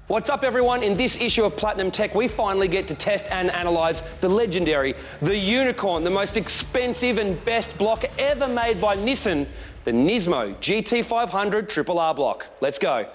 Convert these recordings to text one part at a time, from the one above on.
What's up everyone? In this issue of Platinum Tech, we finally get to test and analyse the legendary, the Unicon, the most expensive and best block ever made by Nissan, the NIsmo GT500 RR block. Let's go.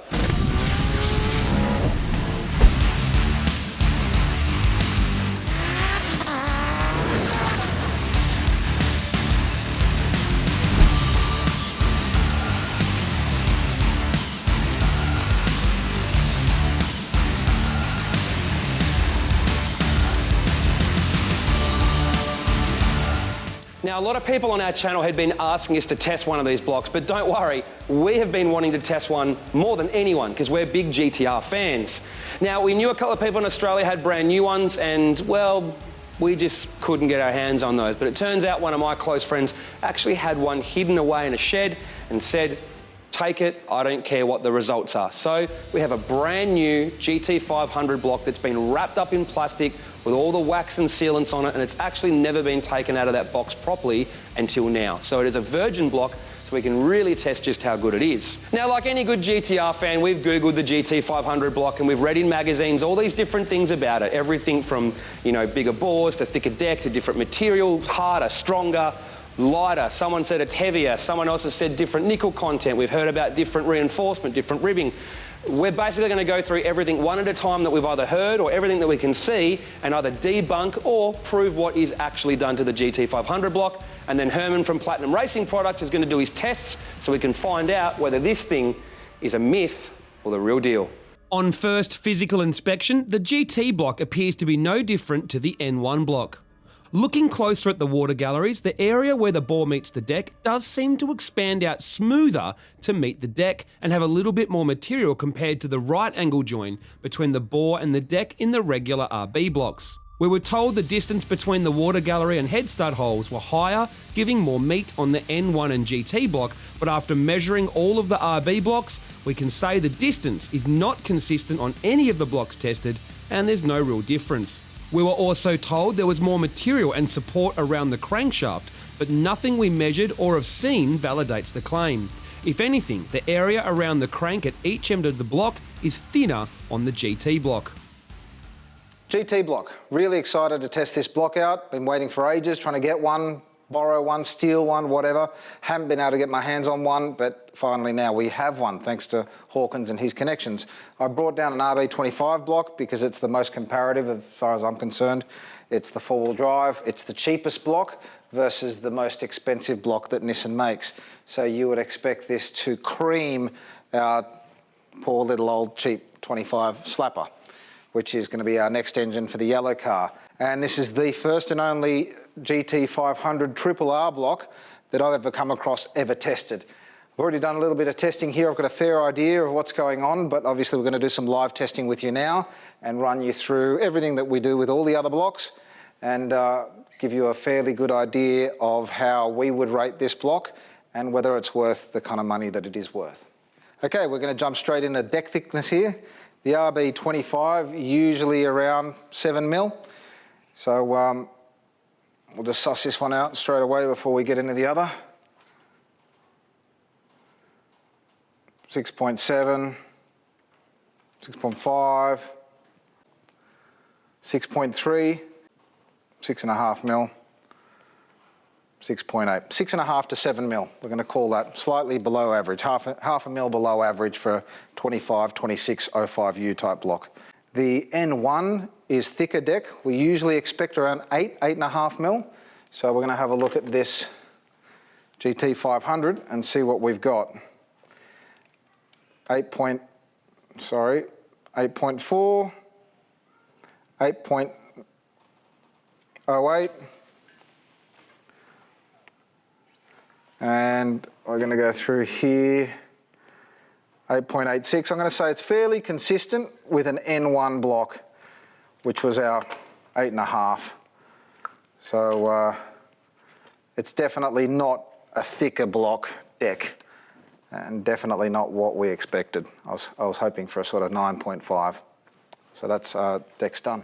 Now, a lot of people on our channel had been asking us to test one of these blocks, but don't worry, we have been wanting to test one more than anyone because we're big GTR fans. Now, we knew a couple of people in Australia had brand new ones and, well, we just couldn't get our hands on those. But it turns out one of my close friends actually had one hidden away in a shed and said, take it, I don't care what the results are. So we have a brand new GT500 block that's been wrapped up in plastic with all the wax and sealants on it, and it's actually never been taken out of that box properly until now. So it is a virgin block, so we can really test just how good it is. Now, like any good GTR fan, we've Googled the GT500 block and we've read in magazines all these different things about it. Everything from, you know, bigger bores to thicker deck to different materials, harder, stronger, lighter. Someone said it's heavier. Someone else has said different nickel content. We've heard about different reinforcement, different ribbing. We're basically going to go through everything one at a time that we've either heard or everything that we can see and either debunk or prove what is actually done to the GT500 block. And then Herman from Platinum Racing Products is going to do his tests so we can find out whether this thing is a myth or the real deal. On first physical inspection, the GT block appears to be no different to the N1 block. Looking closer at the water galleries, the area where the bore meets the deck does seem to expand out smoother to meet the deck and have a little bit more material compared to the right angle join between the bore and the deck in the regular RB blocks. We were told the distance between the water gallery and head stud holes were higher, giving more meat on the N1 and GT block, but after measuring all of the RB blocks, we can say the distance is not consistent on any of the blocks tested and there's no real difference. We were also told there was more material and support around the crankshaft, but nothing we measured or have seen validates the claim. If anything, the area around the crank at each end of the block is thinner on the GT block. GT block, really excited to test this block out. Been waiting for ages, trying to get one, borrow one, steal one, whatever. Haven't been able to get my hands on one, but finally now we have one, thanks to Hawkins and his connections. I brought down an RB26 block because it's the most comparative as far as I'm concerned. It's the four-wheel drive, it's the cheapest block versus the most expensive block that Nissan makes. So you would expect this to cream our poor little old cheap 25 slapper, which is going to be our next engine for the yellow car. And this is the first and only GT500 RR block that I've ever come across, ever tested. I've already done a little bit of testing here. I've got a fair idea of what's going on, but obviously we're going to do some live testing with you now and run you through everything that we do with all the other blocks and give you a fairly good idea of how we would rate this block and whether it's worth the kind of money that it is worth. Okay, we're going to jump straight into deck thickness here. The RB25, usually around 7 mil. So we'll just suss this one out straight away before we get into the other. 6.7, 6.5, 6.3, 6.5 mil, 6.8, 6.5 to 7 mil. We're going to call that slightly below average, half a mil below average for a 25, 26, 05U type block. The N1 is thicker deck. We usually expect around 8.5 mil. So we're going to have a look at this GT500 and see what we've got. 8.4, 8.08, and we're going to go through here, 8.86. I'm going to say it's fairly consistent with an N1 block, which was our 8.5. So it's definitely not a thicker block deck and definitely not what we expected. I was hoping for a sort of 9.5. So that's deck's done.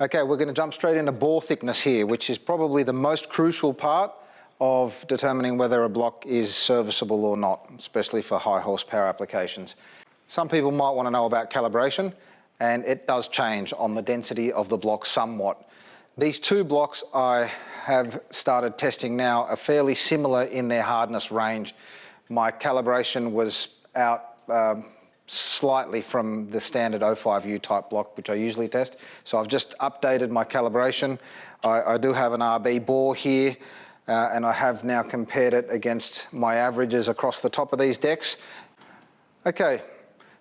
Okay, we're going to jump straight into bore thickness here, which is probably the most crucial part of determining whether a block is serviceable or not, especially for high horsepower applications. Some people might want to know about calibration, and it does change on the density of the block somewhat. These two blocks I have started testing now are fairly similar in their hardness range. My calibration was out slightly from the standard 05U type block, which I usually test. So I've just updated my calibration. I do have an RB bore here, and I have now compared it against my averages across the top of these decks. Okay,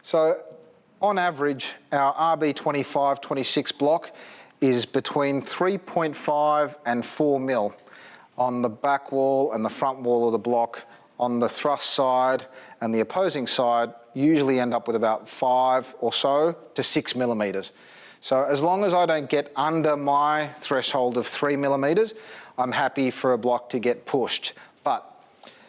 so on average, our RB26 block is between 3.5 and 4 mil on the back wall and the front wall of the block. On the thrust side and the opposing side, usually end up with about 5 or so to 6 millimeters. So as long as I don't get under my threshold of 3 millimeters, I'm happy for a block to get pushed. But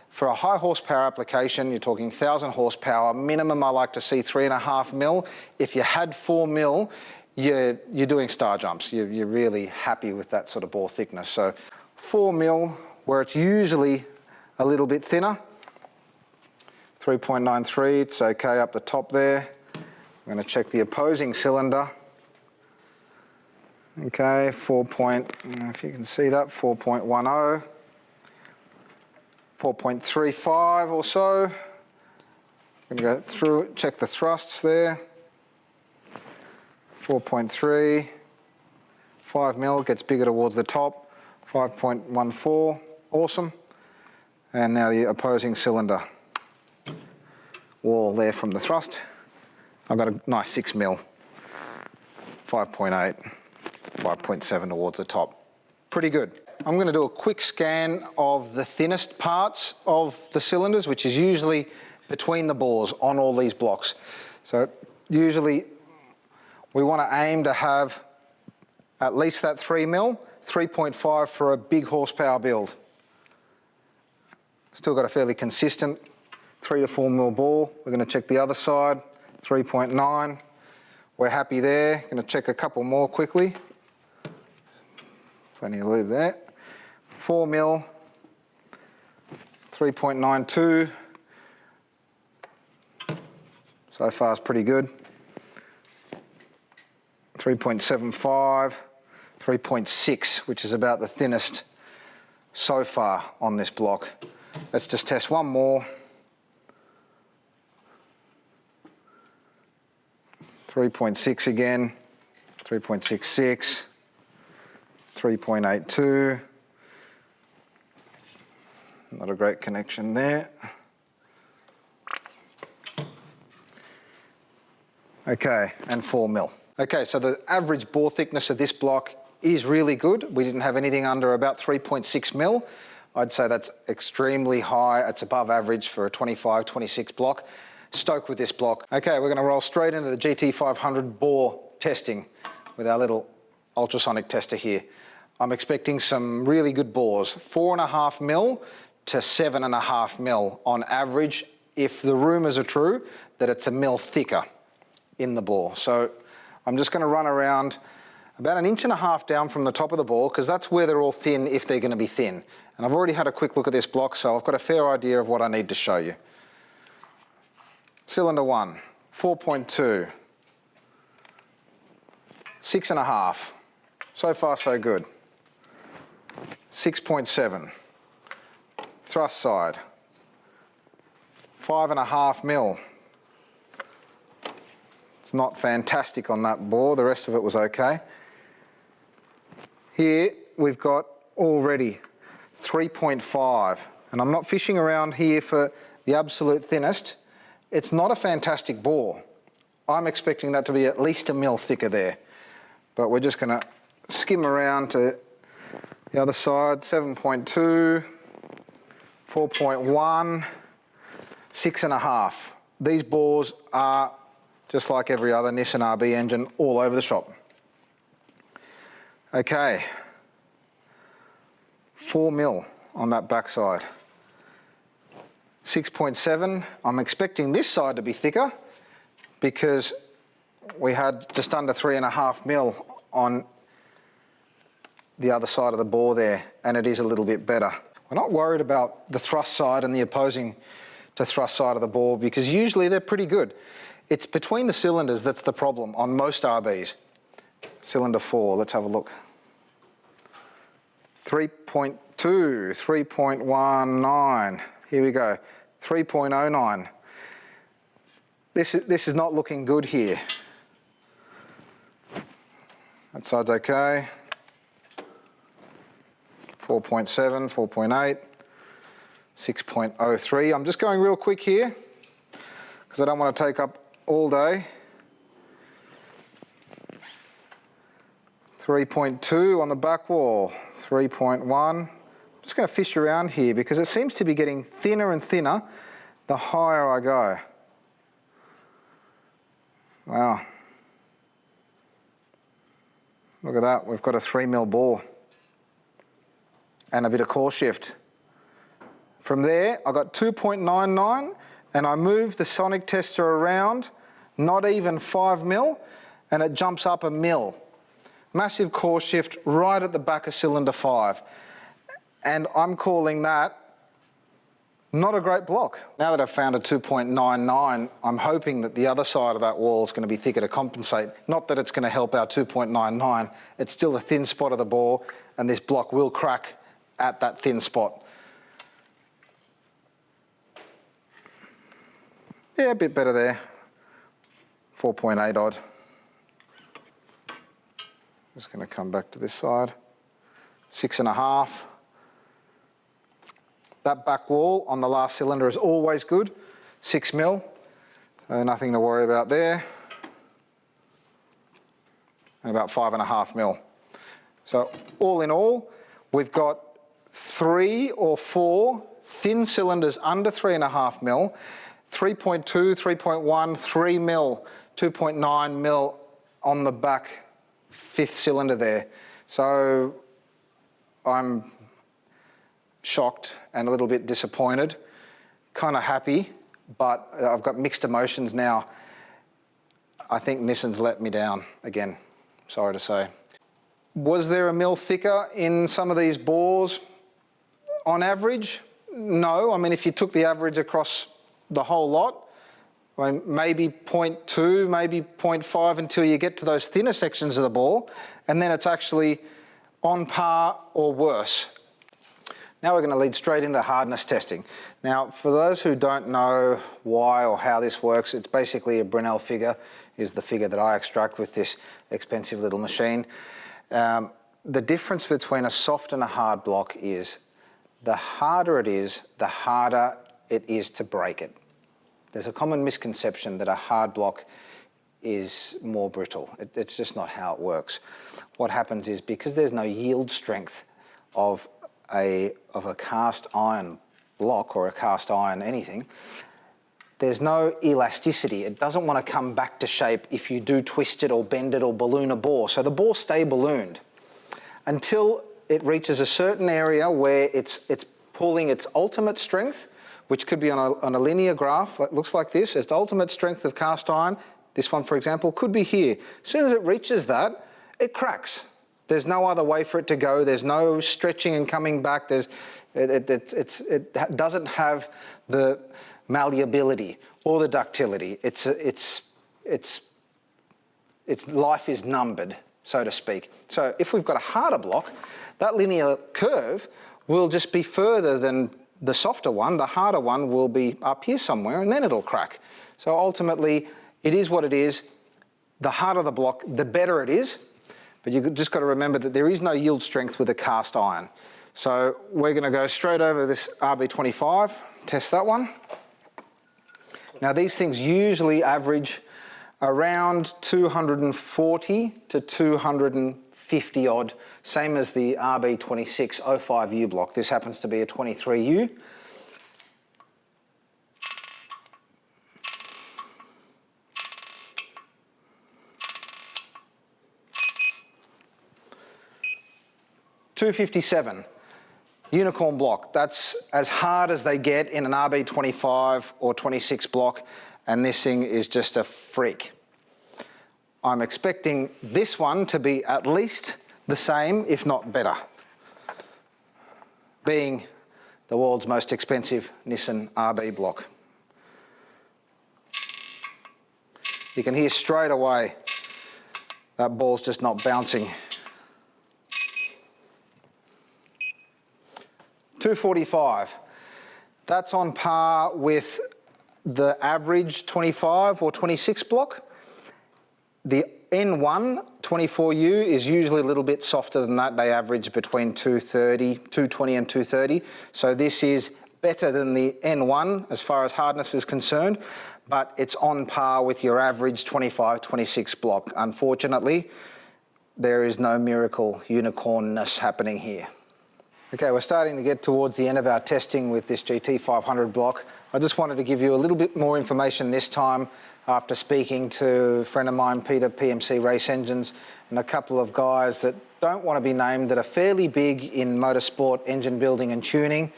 for a high horsepower application, you're talking 1,000 horsepower, minimum I like to see 3.5 mil. If you had 4 mil, you're doing star jumps. You're really happy with that sort of bore thickness. So 4 mil, where it's usually a little bit thinner. 3.93, it's okay up the top there. I'm going to check the opposing cylinder. Okay, if you can see that, 4.10. 4.35 or so. I'm going to go through it, check the thrusts there. 4.3. 5 mil, gets bigger towards the top. 5.14, awesome. And now the opposing cylinder wall there from the thrust. I've got a nice 6 mil. 5.8, 5.7 towards the top. Pretty good. I'm going to do a quick scan of the thinnest parts of the cylinders, which is usually between the bores on all these blocks. So usually we want to aim to have at least that 3 mil, 3.5 for a big horsepower build. Still got a fairly consistent 3 to 4 mil bore. We're going to check the other side, 3.9. We're happy there. Going to check a couple more quickly. Plenty of lube there. 4 mil, 3.92. So far it's pretty good. 3.75, 3.6, which is about the thinnest so far on this block. Let's just test one more. 3.6 again, 3.66, 3.82. Not a great connection there. Okay, and 4 mil. Okay, so the average bore thickness of this block is really good. We didn't have anything under about 3.6 mil. I'd say that's extremely high. It's above average for a 25, 26 block. Stoked with this block. Okay, we're going to roll straight into the GT500 bore testing with our little ultrasonic tester here. I'm expecting some really good bores, 4.5 mil to 7.5 mil on average, if the rumours are true that it's a mil thicker in the bore. So I'm just going to run around about 1.5 inches down from the top of the bore, because that's where they're all thin if they're going to be thin. And I've already had a quick look at this block, so I've got a fair idea of what I need to show you. Cylinder 1, 4.2, 6.5. So far, so good. 6.7. Thrust side, 5.5 mil. It's not fantastic on that bore, the rest of it was okay. Here we've got already 3.5, and I'm not fishing around here for the absolute thinnest. It's not a fantastic bore. I'm expecting that to be at least a mil thicker there. But we're just going to skim around to the other side, 7.2, 4.1, 6.5. These bores are just like every other Nissan RB engine, all over the shop. Okay, 4 mil on that backside. 6.7, I'm expecting this side to be thicker because we had just under 3.5 mil on the other side of the bore there, and it is a little bit better. We're not worried about the thrust side and the opposing to thrust side of the bore, because usually they're pretty good. It's between the cylinders that's the problem on most RBs. Cylinder 4, let's have a look. 3.2, 3.19, here we go, 3.09. This is not looking good here. That side's okay. 4.7, 4.8, 6.03. I'm just going real quick here because I don't want to take up all day. 3.2 on the back wall, 3.1. I'm just going to fish around here because it seems to be getting thinner and thinner the higher I go. Wow. Look at that, we've got a 3mm bore and a bit of core shift. From there, I got 2.99 and I move the sonic tester around, not even 5mm, and it jumps up a mil. Massive core shift right at the back of cylinder 5. And I'm calling that not a great block. Now that I've found a 2.99, I'm hoping that the other side of that wall is going to be thicker to compensate. Not that it's going to help our 2.99, it's still a thin spot of the bore, and this block will crack at that thin spot. Yeah, a bit better there. 4.8 odd. Just going to come back to this side. 6.5. That back wall on the last cylinder is always good. 6mm, so nothing to worry about there. And about 5.5mm. So all in all, we've got 3 or 4 thin cylinders under 3.5mm, 3.2, 3.1, 3mm, 2.9mm on the back 5th cylinder there. So I'm shocked and a little bit disappointed, kind of happy, but I've got mixed emotions now. I think Nissan's let me down again, sorry to say. Was there a mil thicker in some of these bores on average? No, I mean if you took the average across the whole lot, I mean, maybe 0.2, maybe 0.5 until you get to those thinner sections of the bore, and then it's actually on par or worse. Now we're going to lead straight into hardness testing. Now, for those who don't know why or how this works, it's basically a Brinell figure, is the figure that I extract with this expensive little machine. The difference between a soft and a hard block is the harder it is, the harder it is to break it. There's a common misconception that a hard block is more brittle. It's just not how it works. What happens is because there's no yield strength of a cast iron block or a cast iron anything, there's no elasticity. It doesn't want to come back to shape if you do twist it or bend it or balloon a bore. So the bore stay ballooned until it reaches a certain area where it's pulling its ultimate strength, which could be on a linear graph that looks like this. It's the ultimate strength of cast iron. This one, for example, could be here. As soon as it reaches that, it cracks. There's no other way for it to go. There's no stretching and coming back. It doesn't have the malleability or the ductility. Its life is numbered, so to speak. So if we've got a harder block, that linear curve will just be further than the softer one. The harder one will be up here somewhere, and then it'll crack. So ultimately, it is what it is. The harder the block, the better it is. But you've just got to remember that there is no yield strength with a cast iron. So we're going to go straight over this RB25, test that one. Now these things usually average around 240 to 250 odd, same as the RB26 05U block. This happens to be a 23U. .257, Unicon block. That's as hard as they get in an RB25 or 26 block, and this thing is just a freak. I'm expecting this one to be at least the same, if not better, being the world's most expensive Nissan RB block. You can hear straight away that ball's just not bouncing. 245. That's on par with the average 25 or 26 block. The N1 24U is usually a little bit softer than that. They average between 220 and 230. So this is better than the N1 as far as hardness is concerned, but it's on par with your average 25, 26 block. Unfortunately, there is no miracle unicornness happening here. Okay, we're starting to get towards the end of our testing with this GT500 block. I just wanted to give you a little bit more information this time after speaking to a friend of mine, Peter, PMC Race Engines, and a couple of guys that don't want to be named that are fairly big in motorsport, engine building and tuning.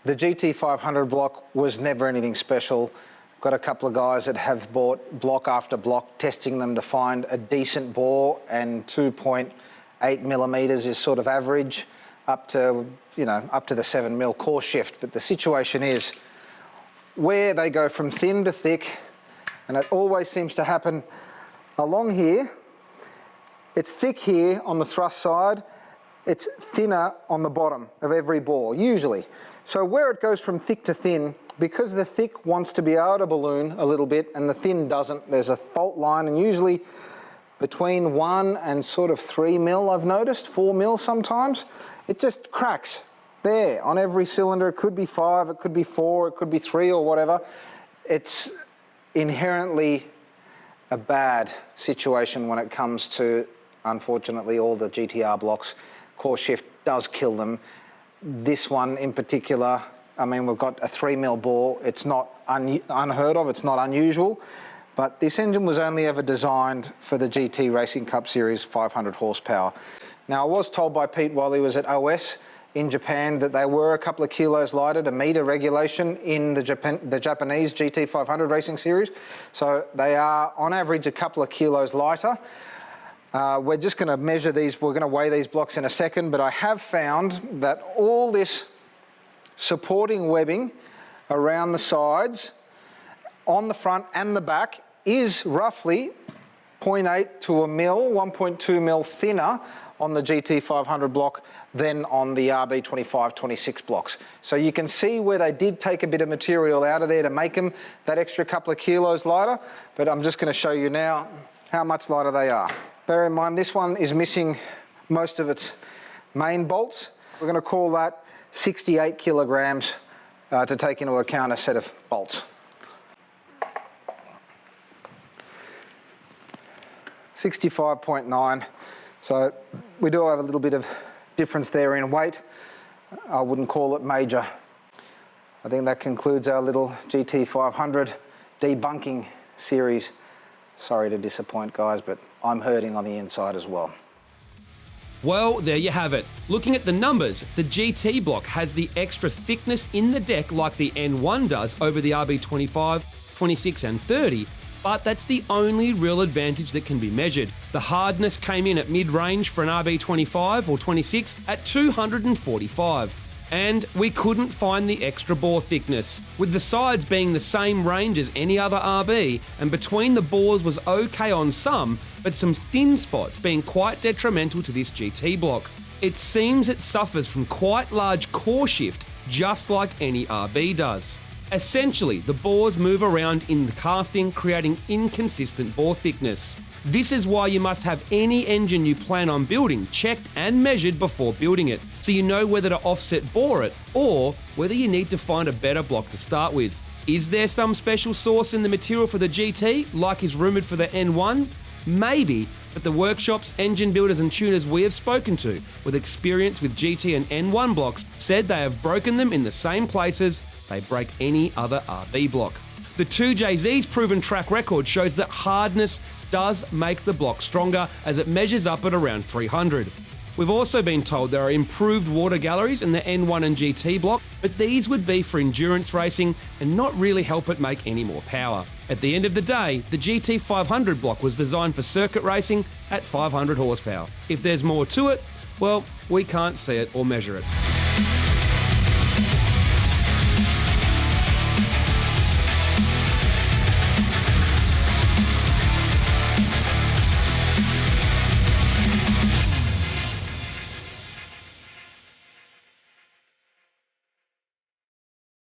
The GT500 block was never anything special. Got a couple of guys that have bought block after block, testing them to find a decent bore, and 2.8 millimeters is sort of average, up to the 7 mil core shift. But the situation is where they go from thin to thick, and it always seems to happen along here. It's thick here on the thrust side, it's thinner on the bottom of every bore, usually. So where it goes from thick to thin, because the thick wants to be able to balloon a little bit and the thin doesn't, there's a fault line, and usually between 1 and sort of 3 mil, I've noticed, 4 mil sometimes, it just cracks there on every cylinder. It could be 5, it could be 4, it could be 3 or whatever. It's inherently a bad situation when it comes to, unfortunately, all the GTR blocks. Core shift does kill them. This one in particular, I mean, we've got a 3 mil bore. It's not unheard of, it's not unusual, but this engine was only ever designed for the GT Racing Cup Series 500 horsepower. Now, I was told by Pete while he was at OS in Japan that they were a couple of kilos lighter to meet a regulation in the Japanese GT500 Racing Series. So they are, on average, a couple of kilos lighter. We're just going to measure these, we're going to weigh these blocks in a second, but I have found that all this supporting webbing around the sides, on the front and the back, is roughly 0.8 to a mil, 1.2 mil thinner on the GT500 block than on the RB25, 26 blocks. So you can see where they did take a bit of material out of there to make them that extra couple of kilos lighter, but I'm just going to show you now how much lighter they are. Bear in mind, this one is missing most of its main bolts. We're going to call that 68 kilograms to take into account a set of bolts. 65.9. So we do have a little bit of difference there in weight. I wouldn't call it major. I think that concludes our little GT500 debunking series. Sorry to disappoint, guys, but I'm hurting on the inside as well. Well, there you have it. Looking at the numbers, the GT block has the extra thickness in the deck like the N1 does over the RB25, 26 and 30, but that's the only real advantage that can be measured. The hardness came in at mid-range for an RB25 or 26 at 245. And we couldn't find the extra bore thickness, with the sides being the same range as any other RB, and between the bores was okay on some, but some thin spots being quite detrimental to this GT block. It seems it suffers from quite large core shift, just like any RB does. Essentially, the bores move around in the casting, creating inconsistent bore thickness. This is why you must have any engine you plan on building checked and measured before building it, so you know whether to offset bore it or whether you need to find a better block to start with. Is there some special sauce in the material for the GT, like is rumoured for the N1? Maybe, but the workshops, engine builders and tuners we have spoken to with experience with GT and N1 blocks said they have broken them in the same places they break any other RB block. The 2JZ's proven track record shows that hardness does make the block stronger as it measures up at around 300. We've also been told there are improved water galleries in the N1 and GT block, but these would be for endurance racing and not really help it make any more power. At the end of the day, the GT500 block was designed for circuit racing at 500 horsepower. If there's more to it, well, we can't see it or measure it.